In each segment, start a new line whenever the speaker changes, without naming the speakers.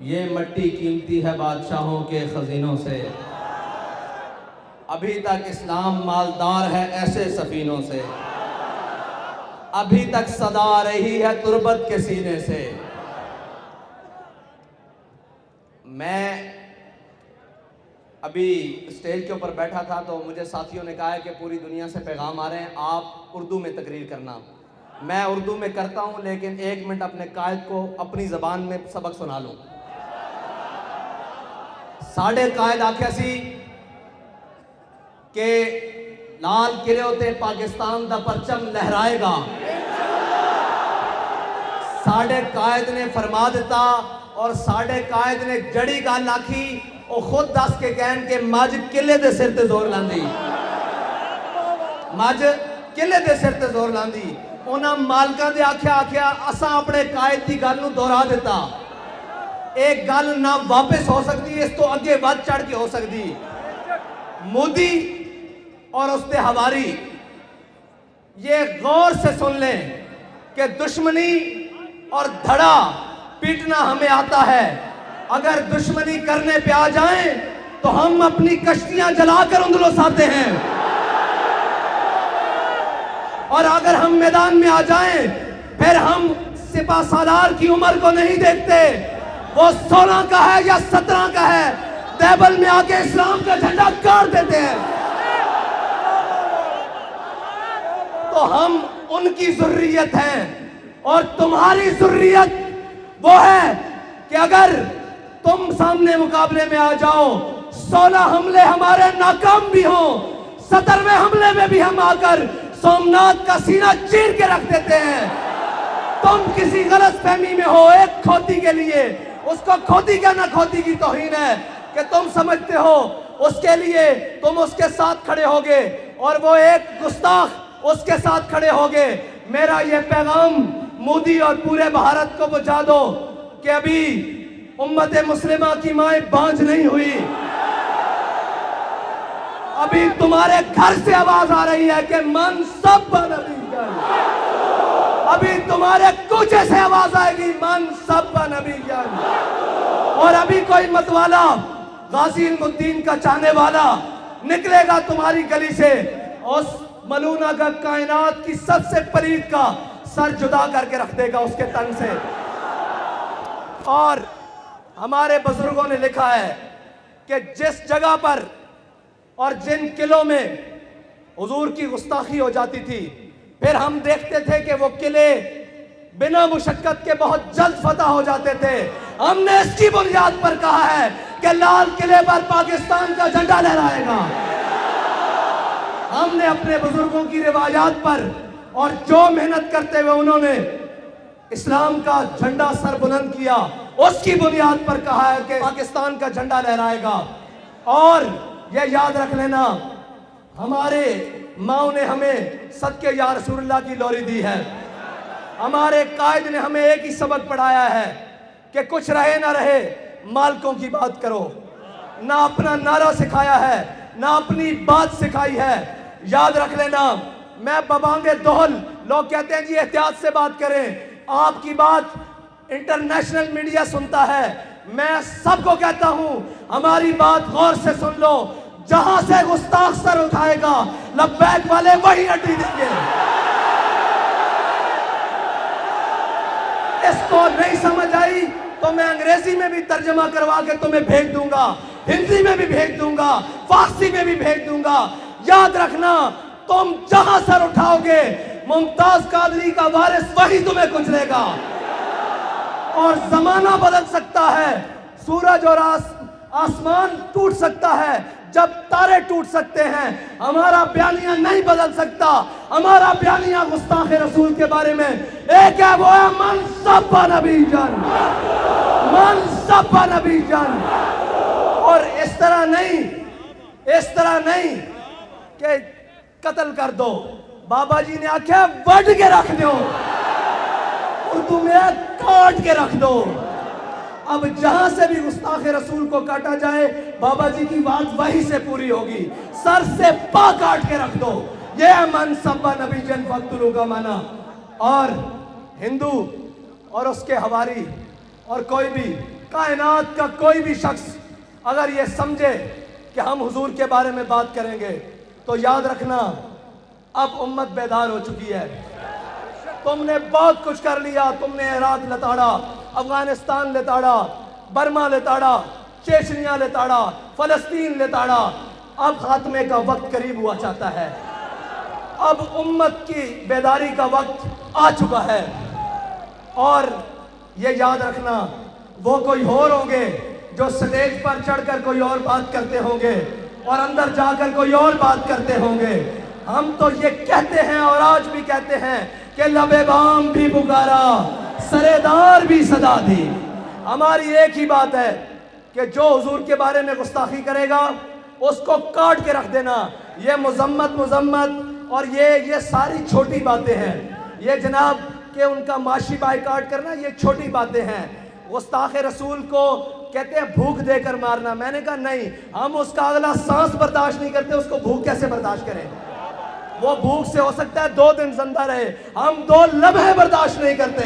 ये मट्टी कीमती है बादशाहों के खजीनों से। अभी तक इस्लाम मालदार है ऐसे सफीनों से। अभी तक सदा आ रही है तुर्बत के सीने से। मैं अभी स्टेज के ऊपर बैठा था तो मुझे साथियों ने कहा है कि पूरी दुनिया से पैगाम आ रहे हैं, आप उर्दू में तकरीर करना। मैं उर्दू में करता हूं, लेकिन 1 मिनट अपने कायद को अपनी ज़बान में सबक सुना लूं। साढ़े कायद आख्या सी कि लाल किले उत्ते पाकिस्तान दा परचम लहराएगा। साढ़े कायद ने फरमा दिता और साढ़े कायद ने जड़ी गल आखी, वो खुद दस के कहन के मज किले दे सिर ते जोर लांदी। मज किले दे सिर ते जोर लांदी। उन्हां मालकां दे आख्या असां अपने कायद की गल नूं दोहरा दिता। एक गल ना वापस हो सकती, इस तो अगे बढ़ चढ़ के हो सकती। मोदी और उसके हवारी ये गौर से सुन लें कि दुश्मनी और धड़ा पीटना हमें आता है। अगर दुश्मनी करने पे आ जाएं तो हम अपनी कश्तियां जलाकर उंदलोस आते हैं, और अगर हम मैदान में आ जाएं फिर हम सिपा सालार की उम्र को नहीं देखते, वो 16 का है या 17 का है, टेबल में आके इस्लाम का झंडा गाड़ देते हैं। तो हम उनकी ज़ुर्रियत हैं और तुम्हारी ज़ुर्रियत वो है कि अगर तुम सामने मुकाबले में आ जाओ, 16 हमले हमारे नाकाम भी हों, 17वें हमले में भी हम आकर सोमनाथ का सीना चीर के रख देते हैं। तुम किसी गलत फहमी में हो एक खोती के लिए, उसको खोती क्या ना खोती की तौहीन है कि तुम समझते हो उसके लिए तुम उसके साथ खड़े होगे और वो एक गुस्ताख उसके साथ खड़े होगे। मेरा ये पैगाम मोदी और पूरे भारत को पहुंचा दो कि अभी उम्मत मुस्लिमा की माएं बांझ नहीं हुई। अभी तुम्हारे घर से आवाज आ रही है कि मन सब नबी जान। अभी तुम्हारे कूचे से आवाज आएगी मन सब नबी जान। और अभी कोई मतवाला गाजी इल्मुद्दीन का चाहने वाला निकलेगा तुम्हारी गली से, उस मलूना का कायनात की सबसे पलीद का सर जुदा करके रख देगा उसके तन से। और हमारे बुजुर्गों ने लिखा है कि जिस जगह पर और जिन किलों में हुजूर की गुस्ताखी हो जाती थी, फिर हम देखते थे कि वो किले बिना मुशक्कत के बहुत जल्द फतह हो जाते थे। हमने इसकी बुनियाद पर कहा है कि लाल किले पर पाकिस्तान का झंडा लहराएगा। हमने अपने बुजुर्गों की रिवायात पर और जो मेहनत करते हुए उन्होंने इस्लाम का झंडा सर बुलंद किया, उसकी बुनियाद पर कहा है कि पाकिस्तान का झंडा लहराएगा। और ये याद रख लेना, हमारे माओ ने हमें सदके या रसूलुल्लाह की लोरी दी है। हमारे कायद ने हमें एक ही सबक पढ़ाया है कि कुछ रहे ना रहे मालिकों की बात करो। ना अपना नारा सिखाया है, ना अपनी बात सिखाई है। याद रख लेना, मैं बबांगे दोहल, लोग कहते हैं जी एहतियात से बात करें, आपकी बात इंटरनेशनल मीडिया सुनता है। मैं सबको कहता हूं हमारी बात गौर से सुन लो। जहां से गुस्ताख सर उठाएगा लब्बैक वाले वही अड्डी देंगे। इसको नहीं समझ आई तो मैं अंग्रेजी में भी तर्जमा करवा के तुम्हें भेज दूंगा, हिंदी में भी भेज दूंगा, फारसी में भी भेज दूंगा। याद रखना, तुम जहां सर उठाओगे मुमताज कादरी का वारिस वही तुम्हें कुचलेगा। और जमाना बदल सकता है, सूरज और आसमान टूट सकता है, जब तारे टूट सकते हैं। हमारा बयानिया नहीं बदल सकता। हमारा बयानिया गुस्ताखे रसूल के बारे में एक है, वो है मन सब नबी जान, मन सब नबी जान। और इस तरह नहीं कि कत्ल कर दो। बाबा जी ने आख्या वट के रख दो, उर्दू में काट के रख दो। अब जहां से भी गुस्ताखे रसूल को काटा जाए, बाबा जी की बात वहीं से पूरी होगी। सर से पा काट के रख दो। यह मन सब्बा नबी जन फक्तुलू का माना। और हिंदू और उसके हवारी और कोई भी कायनात का कोई भी शख्स अगर ये समझे कि हम हुजूर के बारे में बात करेंगे तो याद रखना अब उम्मत बेदार हो चुकी है। तुमने बहुत कुछ कर लिया, तुमने इराक लताड़ा, अफगानिस्तान लताड़ा, बर्मा लताड़ा, चेचनिया लताड़ा, फलस्तीन लताड़ा। अब खात्मे का वक्त करीब हुआ चाहता है। अब उम्मत की बेदारी का वक्त आ चुका है। और ये याद रखना, वो कोई और होंगे जो स्टेज पर चढ़कर कोई और बात करते होंगे और अंदर जाकर कोई और बात करते होंगे। हम तो ये कहते हैं और आज भी कहते हैं कि लबे बाम भी पुकारा, सरेदार भी सदा दी। हमारी एक ही बात है कि जो हुजूर के बारे में गुस्ताखी करेगा उसको काट के रख देना। ये मुजम्मत और ये सारी छोटी बातें हैं। ये जनाब कि उनका माशी बाइकाट करना ये छोटी बातें हैं। गुस्ताख रसूल को कहते हैं भूख देकर मारना। मैंने कहा नहीं, हम उसका अगला सांस बर्दाश्त नहीं करते, उसको भूख कैसे बर्दाश्त करें? वो भूख से हो सकता है 2 दिन जिंदा रहे, हम 2 लम्हे बर्दाश्त नहीं करते।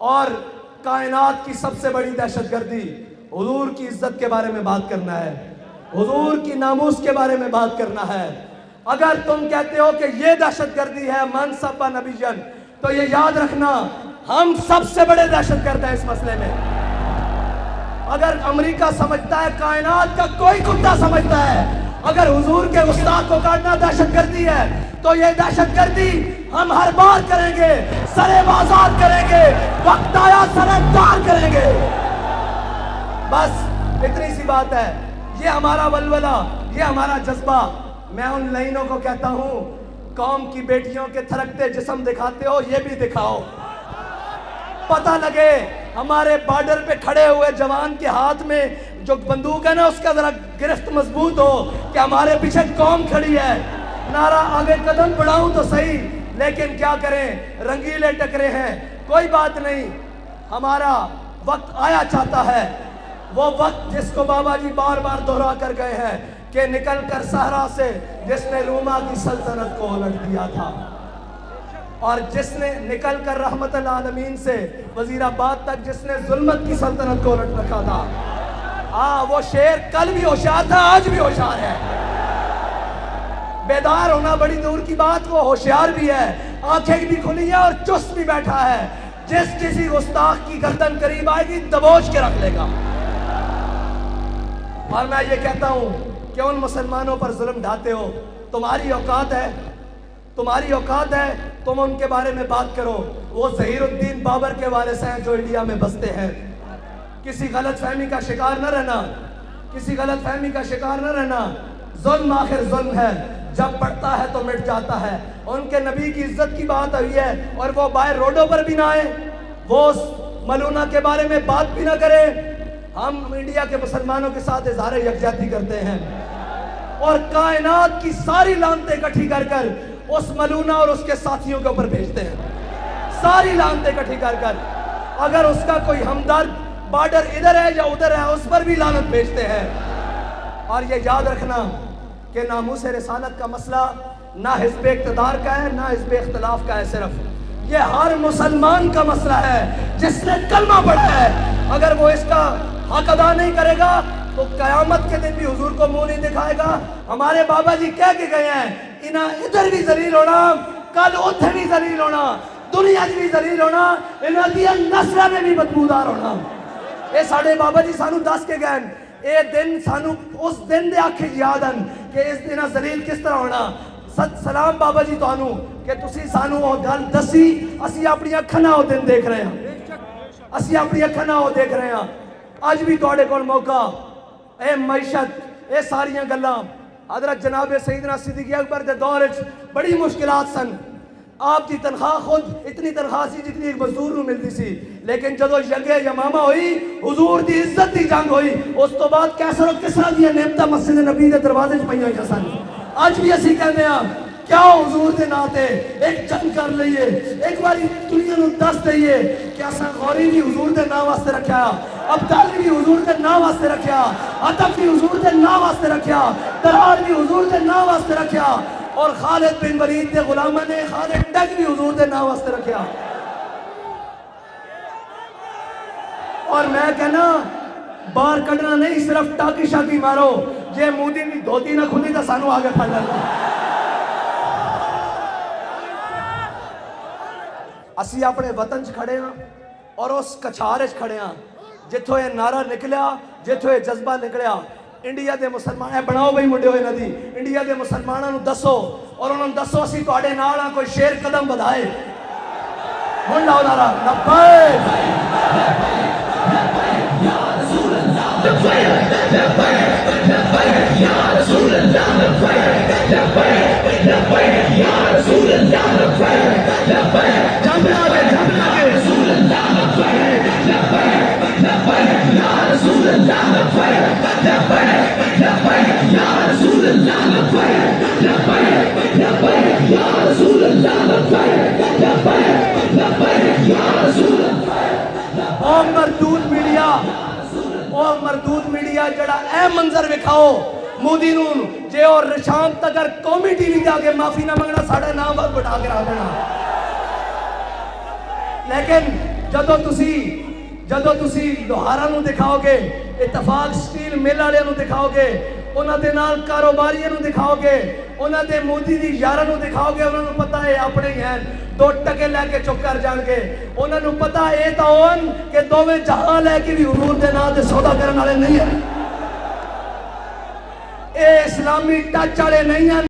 और कायनात की सबसे बड़ी दहशतगर्दी हुजूर की इज्जत के बारे में बात करना है, हुजूर की नामूस के बारे में बात करना है। अगर तुम कहते हो कि ये दहशतगर्दी है मन सब्बा नबीजन, तो ये याद रखना हम सबसे बड़े दहशतगर्द हैं इस मसले में। अगर अमेरिका समझता है, कायनात का कोई कुत्ता समझता है, अगर हुजूर के गुस्ताख को काटना दहशतगर्दी है, तो ये दहशतगर्दी हम हर बार करेंगे, सरे बाजार करेंगे, वक्त आया सरदार करेंगे। बस इतनी सी बात है। ये हमारा वलवला, ये हमारा जज्बा। मैं उन लाइनों को कहता हूं, कौम की बेटियों के थरकते जिस्म दिखाते हो, ये भी दिखाओ, पता लगे। हमारे बॉर्डर पे खड़े हुए जवान के हाथ में जो बंदूक है ना, उसका जरा गिरफ्त मजबूत हो कि हमारे पीछे कौम खड़ी है। नारा आगे कदम बढ़ाऊं तो सही, लेकिन क्या करें, रंगीले टकरे हैं। कोई बात नहीं, हमारा वक्त आया चाहता है, वो वक्त जिसको बाबा जी बार बार दोहरा कर गए हैं कि निकल कर सहरा से जिसने रूमा की सल्तनत को उलट दिया था, और जिसने निकल कर रहमतुल आलमीन से वजीराबाद तक जिसने जुल्मत की सल्तनत को उलट रखा था। हाँ, वो शेर कल भी होशियार था, आज भी होशियार है। बेदार होना बड़ी दूर की बात, वो होशियार भी है, आंखें भी खुली है और चुस्त भी बैठा है। जिस किसी गुस्ताख की गर्दन करीब आएगी दबोच के रख लेगा। और मैं ये कहता हूं कि उन मुसलमानों पर जुल्म ढाते हो, तुम्हारी औकात है, तुम्हारी औकात है, तुम उनके बारे में बात करो। वो ज़हीरुद्दीन बाबर के वारिस हैं जो इंडिया में बसते हैं। किसी गलत फहमी का शिकार न रहना, किसी गलत फहमी का शिकार न रहना। जुल्म आखिर जुल्म है, जब पड़ता है तो मिट जाता है। उनके नबी की इज्जत की बात हुई है और वो बाहर रोडों पर भी ना आए, वो मलूना के बारे में बात भी ना करे। हम इंडिया के मुसलमानों के साथ इज़हार यकजहती करते हैं और कायनात की सारी लानतें इकट्ठी कर कर उस मलूना और उसके साथियों के ऊपर भेजते हैं। सारी लानतें इकट्ठी कर कर, अगर उसका कोई हमदर्द बॉर्डर इधर है या उधर है, उस पर भी लानत भेजते हैं। और ये याद रखना कि नामूस रिसालत का मसला ना हिज़्ब इक़्तिदार का है, ना हिज़्ब इख्तिलाफ का है, सिर्फ ये हर मुसलमान का मसला है जिसने कलमा पढ़ा है। अगर वो इसका हक अदा नहीं करेगा तो क़यामत के दिन भी हुजूर को मुंह नहीं दिखाएगा। हमारे बाबा जी कह के गए हैं, इना इधर भी जलील होना, कल उधर भी जलील होना, दुनिया भी जलील होना, इना दिया नस्ल में भी बदबूदार होना। ये साढ़े बाबा जी सानू दस के गए, ये दिन सानू उस दिन दे आखे याद हैं कि इस दिन जलील किस तरह होना। सत सलाम बाबा जी तुहानू कि तुसी सानू वो गल दसी, असी अपनी अखां नाल वो दिन देख रहे हैं, असी अपनी अखां नाल वो देख रहे हैं। अज भी तुहाडे कोल मौका, ए मैशत, ये सारियां गल्लां हज़रत जनाब सईदना सिद्दीक़ अकबर के दौर बड़ी मुश्किलात सन। आपकी तनख्वाह खुद इतनी तनख्वाह सी जितनी एक मजदूर को मिलती सी, लेकिन जो जंगे यमामा हुई, हुजूर की इज्जत की जंग हुई, उस तो बाद कैसर और किसरा दी नेमता मस्जिद नबी के दरवाजे च पईयां सन। अज भी असी कहते हैं क्या हुजूर के नाम से एक जंग कर लीए, एक बार दुनिया को दस दईए कि असा गौरी भी हुजूर के नाम वास्ते रखा, अब्दाली भी हुजूर के नाम वास्ते रखा, अतफ भी हुजूर के नाम वास्ते रखा, दरार भी हुजूर के नाम वास्ते रखा, और खालिद बिन वलीद के गुलामा ने खालिद टक भी हुजूर के नाम वास्ते रखा। और मैं कहना बाहर कढ़ना नहीं, सिर्फ टाकी शाकी मारो। जे मोदी की धोती ना खुली तो सानू आगे फड़ लेना। असी अपने वतन च खड़े हाँ और उस कछार च खड़े हाँ जिथों ये नारा निकलिया, जिथों ये जज्बा निकलिया। इंडिया के मुसलमान ए बनाओ बई मुंडे होए नदी, इंडिया के मुसलमानों को दसो और उन्होंने दसो असी तुहाडे नाल हां, कोई शेर कदम बढ़ाए। हुण लाओ नारा मरदूद मीडिया जड़ा ए मंजर विखाओ मोदी नूं जे और शाम तक अगर कौमी टीवी जाके माफी ना मंगना साढ़ा नाम बस बटा के रख देना। लेकिन जदों तुसी लोहारा नूं दिखाओगे, इतफाक स्टील मिल वाले नूं दिखाओगे, उन्हां दे नाल कारोबारियां नूं दिखाओगे, उन्हां दे मोदी दी यारां नूं दिखाओगे, उन्हां नूं पता है अपने ही हैं, 2 टके लैके चुप कर जाणगे। उन्हां नूं पता है तां होन कि दोवें जहां लैके भी हुजूर दे नाम ते सौदा करन वाले नहीं है, ए इस्लामी टच वाले नहीं हैं।